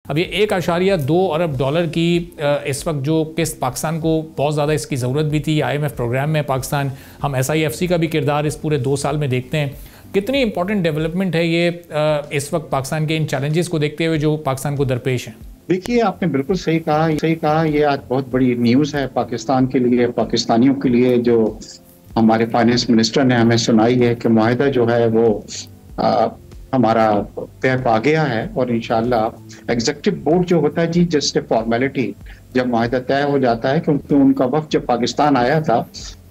अब ये 1.2 अरब डॉलर की इस वक्त जो किस्त पाकिस्तान को बहुत ज़्यादा इसकी ज़रूरत भी थी। IMF प्रोग्राम में पाकिस्तान, हम SIFC का भी किरदार इस पूरे 2 साल में देखते हैं। कितनी इंपॉर्टेंट डेवलपमेंट है ये इस वक्त पाकिस्तान के इन चैलेंजेस को देखते हुए जो पाकिस्तान को दरपेश हैं? देखिए, आपने बिल्कुल सही कहा। ये आज बहुत बड़ी न्यूज़ है पाकिस्तान के लिए, पाकिस्तानियों के लिए, जो हमारे फाइनेंस मिनिस्टर ने हमें सुनाई है कि मुआहिदा जो है वो हमारा तय पा गया है। और इंशाल्लाह एग्जीक्यूटिव बोर्ड जो होता है जी, जस्ट ए फॉर्मेलिटी, जब मुआहिदा तय हो जाता है, क्योंकि उनका वक्त जब पाकिस्तान आया था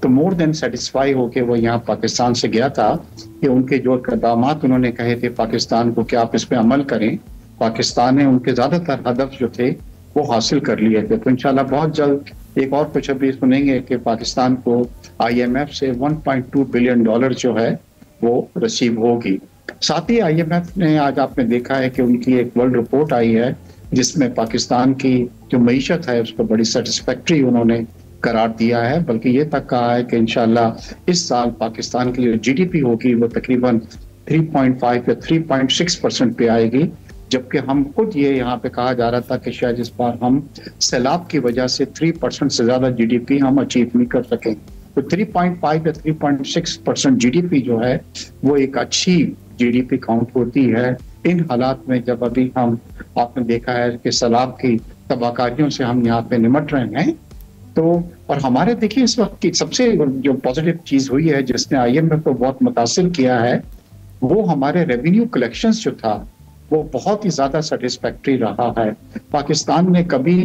तो मोर देन सेटिस्फाई होके वो यहाँ पाकिस्तान से गया था कि उनके जो इक़दामात उन्होंने कहे थे पाकिस्तान को कि आप इस पे अमल करें, पाकिस्तान ने उनके ज़्यादातर हदफ जो थे वो हासिल कर लिए थे। तो इंशाल्लाह बहुत जल्द एक और खुशखबरी सुनेंगे कि पाकिस्तान को IMF से 1.2 बिलियन डॉलर जो है वो रिसीव होगी। साथ ही IMF ने आज आपने देखा है कि उनकी एक वर्ल्ड रिपोर्ट आई है जिसमें पाकिस्तान की जो मईशत है उसको बड़ी सेटिस्फैक्ट्री उन्होंने करार दिया है। बल्कि ये तक कहा है कि इंशाल्लाह इस साल पाकिस्तान की जो GDP होगी वो तकरीबन 3.5 या 3.6% पे आएगी, जबकि हम खुद ये यहाँ पे कहा जा रहा था कि शायद इस बार हम सैलाब की वजह से 3% से ज्यादा GDP हम अचीव नहीं कर सके। तो 3.5 या 3.6% GDP जो है वो एक अच्छी GDP काउंट होती है इन हालात में, जब अभी हम आपने देखा है कि सैलाब की तबाहकारियों से हम यहाँ पे निमट रहे हैं। तो और हमारे देखिए इस वक्त की सबसे जो पॉजिटिव चीज हुई है जिसने IMF को बहुत मुतासिर किया है, वो हमारे रेवेन्यू कलेक्शंस जो था वो बहुत ही ज्यादा सेटिस्फैक्ट्री रहा है। पाकिस्तान ने कभी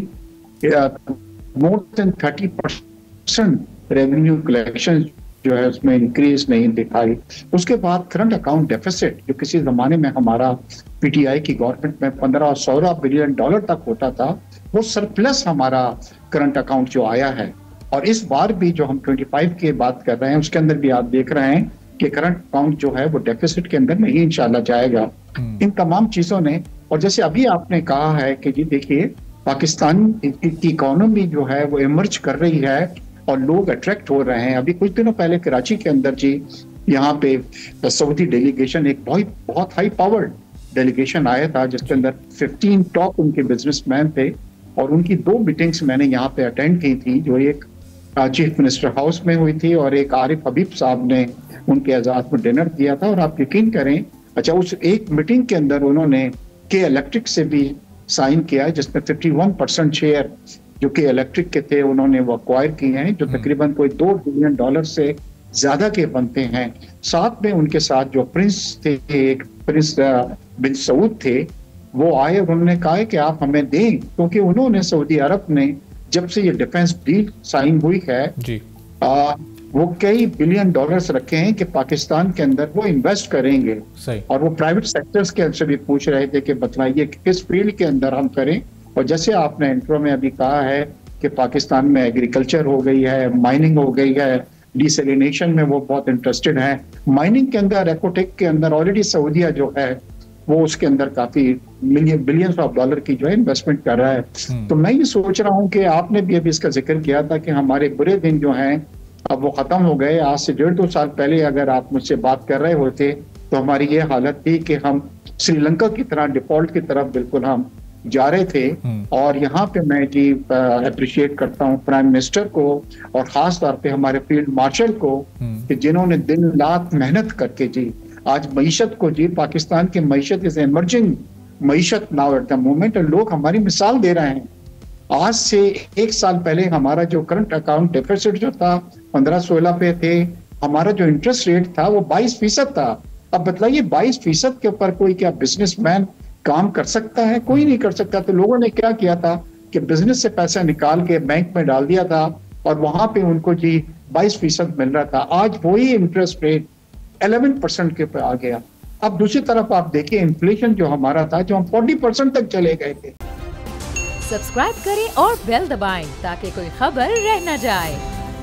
मोर देन 30% रेवेन्यू कलेक्शन जो है उसमें इंक्रीज नहीं दिखाई। उसके बाद करंट अकाउंट डेफिसिट जो किसी जमाने में हमारा PTI की गवर्नमेंट में 15 और 16 बिलियन डॉलर तक होता था, वो सरप्लस हमारा करंट अकाउंट जो आया है। और इस बार भी जो हम 25 की बात कर रहे हैं उसके अंदर भी आप देख रहे हैं कि करंट अकाउंट जो है वो डेफिसिट के अंदर में ही इंशाल्लाह जाएगा। इन तमाम चीजों ने, और जैसे अभी आपने कहा है कि जी देखिए पाकिस्तान की इकोनॉमी जो है वो इमर्ज कर रही है और लोग अट्रैक्ट हो रहे हैं। अभी कुछ दिनों पहले कराची के अंदर जी यहाँ पे सऊदी डेलीगेशन, एक बहुत हाई पावर्ड डेलीगेशन आया था जिसके अंदर 15 टॉप उनके बिजनेसमैन थे, और उनकी 2 मीटिंग्स मैंने यहाँ पे अटेंड की थी, जो एक चीफ मिनिस्टर हाउस में हुई थी और एक आरिफ हबीब साहब ने उनके एजाज में डिनर दिया था। और आप यकीन करें, अच्छा उस एक मीटिंग के अंदर उन्होंने के इलेक्ट्रिक से भी साइन किया जिसमें 51% शेयर जो कि इलेक्ट्रिक के थे उन्होंने वो एक्वायर किए हैं, जो तकरीबन कोई 2 बिलियन डॉलर से ज्यादा के बनते हैं। साथ में उनके साथ जो प्रिंस थे, एक प्रिंस बिन सऊद थे, वो आए, उन्होंने कहा कि आप हमें दें, क्योंकि उन्होंने सऊदी अरब ने जब से ये डिफेंस डील साइन हुई है जी वो कई बिलियन डॉलर्स रखे हैं कि पाकिस्तान के अंदर वो इन्वेस्ट करेंगे। और वो प्राइवेट सेक्टर्स के से भी पूछ रहे थे कि बताइए किस फील्ड के अंदर हम करें। और जैसे आपने इंट्रो में अभी कहा है कि पाकिस्तान में एग्रीकल्चर हो गई है, माइनिंग हो गई है, डिसैलिनेशन में वो बहुत इंटरेस्टेड है। माइनिंग के अंदर एकोटेक के अंदर ऑलरेडी सऊदीया जो है वो उसके अंदर काफी बिलियंस ऑफ डॉलर की जो है इन्वेस्टमेंट कर रहा है। तो मैं ये सोच रहा हूँ कि आपने भी अभी इसका जिक्र किया था कि हमारे बुरे दिन जो हैं अब वो खत्म हो गए। आज से 1.5-2 साल पहले अगर आप मुझसे बात कर रहे होते तो हमारी ये हालत थी कि हम श्रीलंका की तरह डिफॉल्ट की तरफ बिल्कुल हम जा रहे थे। और यहाँ पे मैं जी अप्रिशिएट करता हूँ प्राइम मिनिस्टर को और खास तौर पे हमारे फील्ड मार्शल को कि जिन्होंने दिन रात मेहनत करके जी आज मईशत को जी पाकिस्तान की मईशत इज इमर्जिंग मईशत नाउ एट द मोमेंट, और लोग हमारी मिसाल दे रहे हैं। आज से 1 साल पहले हमारा जो करंट अकाउंट डेफिसिट जो था 15-16 पे थे, हमारा जो इंटरेस्ट रेट था वो 22% था। अब बताइए 22% के ऊपर कोई क्या बिजनेसमैन काम कर सकता है? कोई नहीं कर सकता। तो लोगों ने क्या किया था कि बिजनेस से पैसा निकाल के बैंक में डाल दिया था और वहां पे उनको जी 22% मिल रहा था। आज वही इंटरेस्ट रेट 11% के ऊपर आ गया। अब दूसरी तरफ आप देखिए इन्फ्लेशन जो हमारा था, जो हम 40% तक चले गए थे। सब्सक्राइब करें और बेल दबाएं ताकि कोई खबर रह न जाए।